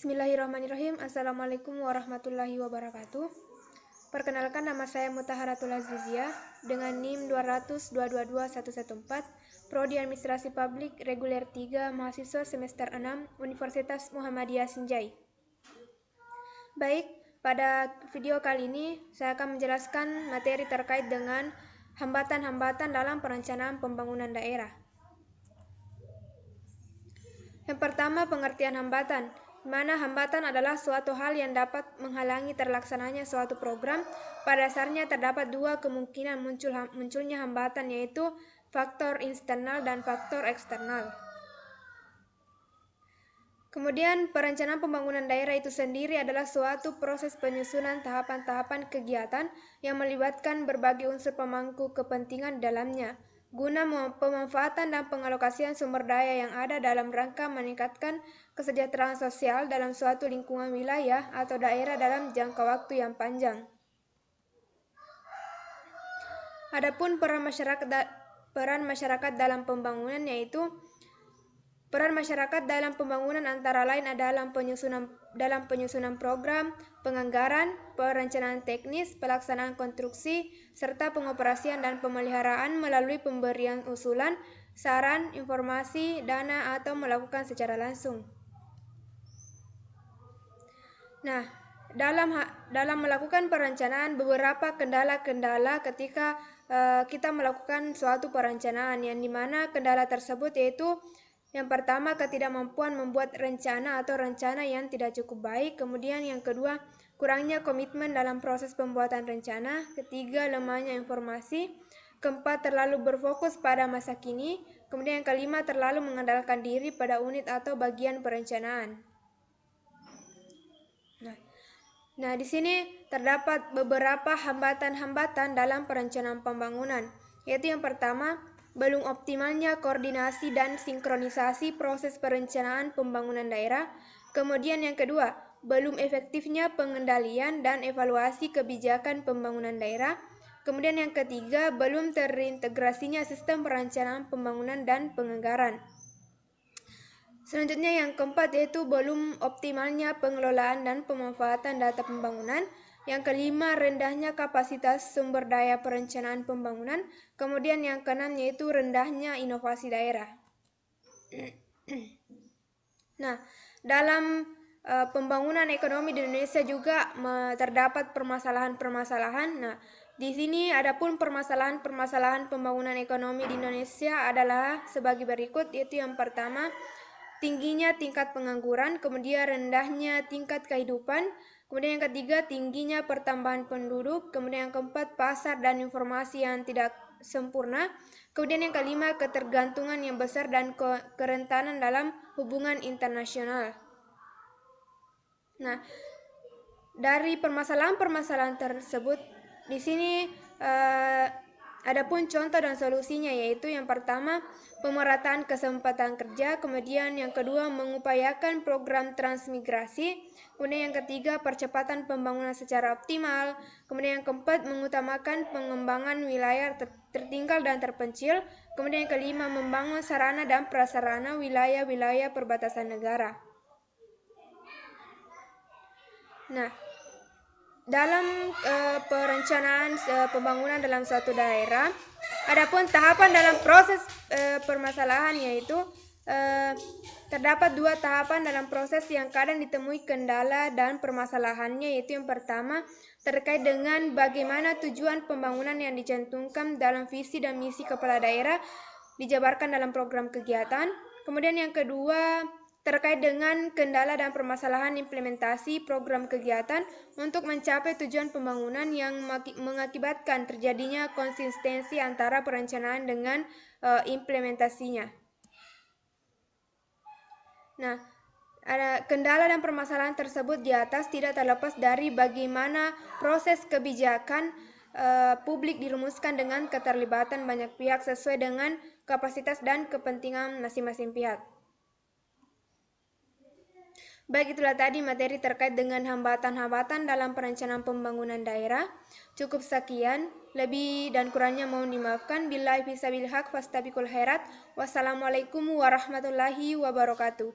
Bismillahirrahmanirrahim. Assalamualaikum warahmatullahi wabarakatuh. Perkenalkan, nama saya Mutaharatul Azizia dengan NIM 200222114, Prodi Administrasi Publik Reguler 3, mahasiswa semester 6, Universitas Muhammadiyah Sinjai. Baik, pada video kali ini saya akan menjelaskan materi terkait dengan hambatan-hambatan dalam perencanaan pembangunan daerah. Yang pertama, pengertian hambatan, di mana hambatan adalah suatu hal yang dapat menghalangi terlaksananya suatu program. Pada dasarnya terdapat dua kemungkinan munculnya hambatan, yaitu faktor internal dan faktor eksternal. Kemudian, perencanaan pembangunan daerah itu sendiri adalah suatu proses penyusunan tahapan-tahapan kegiatan yang melibatkan berbagai unsur pemangku kepentingan di dalamnya, guna pemanfaatan dan pengalokasian sumber daya yang ada dalam rangka meningkatkan kesejahteraan sosial dalam suatu lingkungan wilayah atau daerah dalam jangka waktu yang panjang. Adapun peran masyarakat dalam pembangunan, yaitu peran masyarakat dalam pembangunan antara lain adalah dalam penyusunan program, penganggaran, perencanaan teknis, pelaksanaan konstruksi, serta pengoperasian dan pemeliharaan melalui pemberian usulan, saran, informasi, dana, atau melakukan secara langsung. Nah, dalam melakukan perencanaan, beberapa kendala-kendala ketika kita melakukan suatu perencanaan, yang dimana kendala tersebut yaitu yang pertama, ketidakmampuan membuat rencana atau rencana yang tidak cukup baik. Kemudian yang kedua, kurangnya komitmen dalam proses pembuatan rencana. Ketiga, lemahnya informasi. Keempat, terlalu berfokus pada masa kini. Kemudian yang kelima, terlalu mengandalkan diri pada unit atau bagian perencanaan. Nah, di sini terdapat beberapa hambatan-hambatan dalam perencanaan pembangunan, yaitu yang pertama, belum optimalnya koordinasi dan sinkronisasi proses perencanaan pembangunan daerah. Kemudian yang kedua, belum efektifnya pengendalian dan evaluasi kebijakan pembangunan daerah. Kemudian yang ketiga, belum terintegrasinya sistem perencanaan pembangunan dan penganggaran. Selanjutnya yang keempat, yaitu belum optimalnya pengelolaan dan pemanfaatan data pembangunan. Yang kelima, rendahnya kapasitas sumber daya perencanaan pembangunan. Kemudian yang keenam, yaitu rendahnya inovasi daerah. Nah, dalam pembangunan ekonomi di Indonesia juga terdapat permasalahan-permasalahan. Nah, di sini adapun permasalahan-permasalahan pembangunan ekonomi di Indonesia adalah sebagai berikut, yaitu yang pertama, tingginya tingkat pengangguran, kemudian rendahnya tingkat kehidupan, kemudian yang ketiga, tingginya pertambahan penduduk, kemudian yang keempat, pasar dan informasi yang tidak sempurna, kemudian yang kelima, ketergantungan yang besar dan kerentanan dalam hubungan internasional. Nah, dari permasalahan-permasalahan tersebut, di sini adapun contoh dan solusinya, yaitu yang pertama, pemerataan kesempatan kerja, kemudian yang kedua, mengupayakan program transmigrasi, kemudian yang ketiga, percepatan pembangunan secara optimal, kemudian yang keempat, mengutamakan pengembangan wilayah tertinggal dan terpencil, kemudian yang kelima, membangun sarana dan prasarana wilayah-wilayah perbatasan negara. Nah, dalam perencanaan pembangunan dalam suatu daerah, adapun tahapan dalam proses permasalahan, yaitu terdapat dua tahapan dalam proses yang kadang ditemui kendala dan permasalahannya, yaitu yang pertama, terkait dengan bagaimana tujuan pembangunan yang dicantumkan dalam visi dan misi kepala daerah dijabarkan dalam program kegiatan. Kemudian yang kedua, terkait dengan kendala dan permasalahan implementasi program kegiatan untuk mencapai tujuan pembangunan yang mengakibatkan terjadinya konsistensi antara perencanaan dengan implementasinya. Nah, kendala dan permasalahan tersebut di atas tidak terlepas dari bagaimana proses kebijakan publik dirumuskan dengan keterlibatan banyak pihak sesuai dengan kapasitas dan kepentingan masing-masing pihak. Baik, itulah tadi materi terkait dengan hambatan-hambatan dalam perencanaan pembangunan daerah. Cukup sekian, lebih dan kurangnya mohon dimaafkan. Billahi fisabilil haq fastabiqul khairat. Wassalamualaikum warahmatullahi wabarakatuh.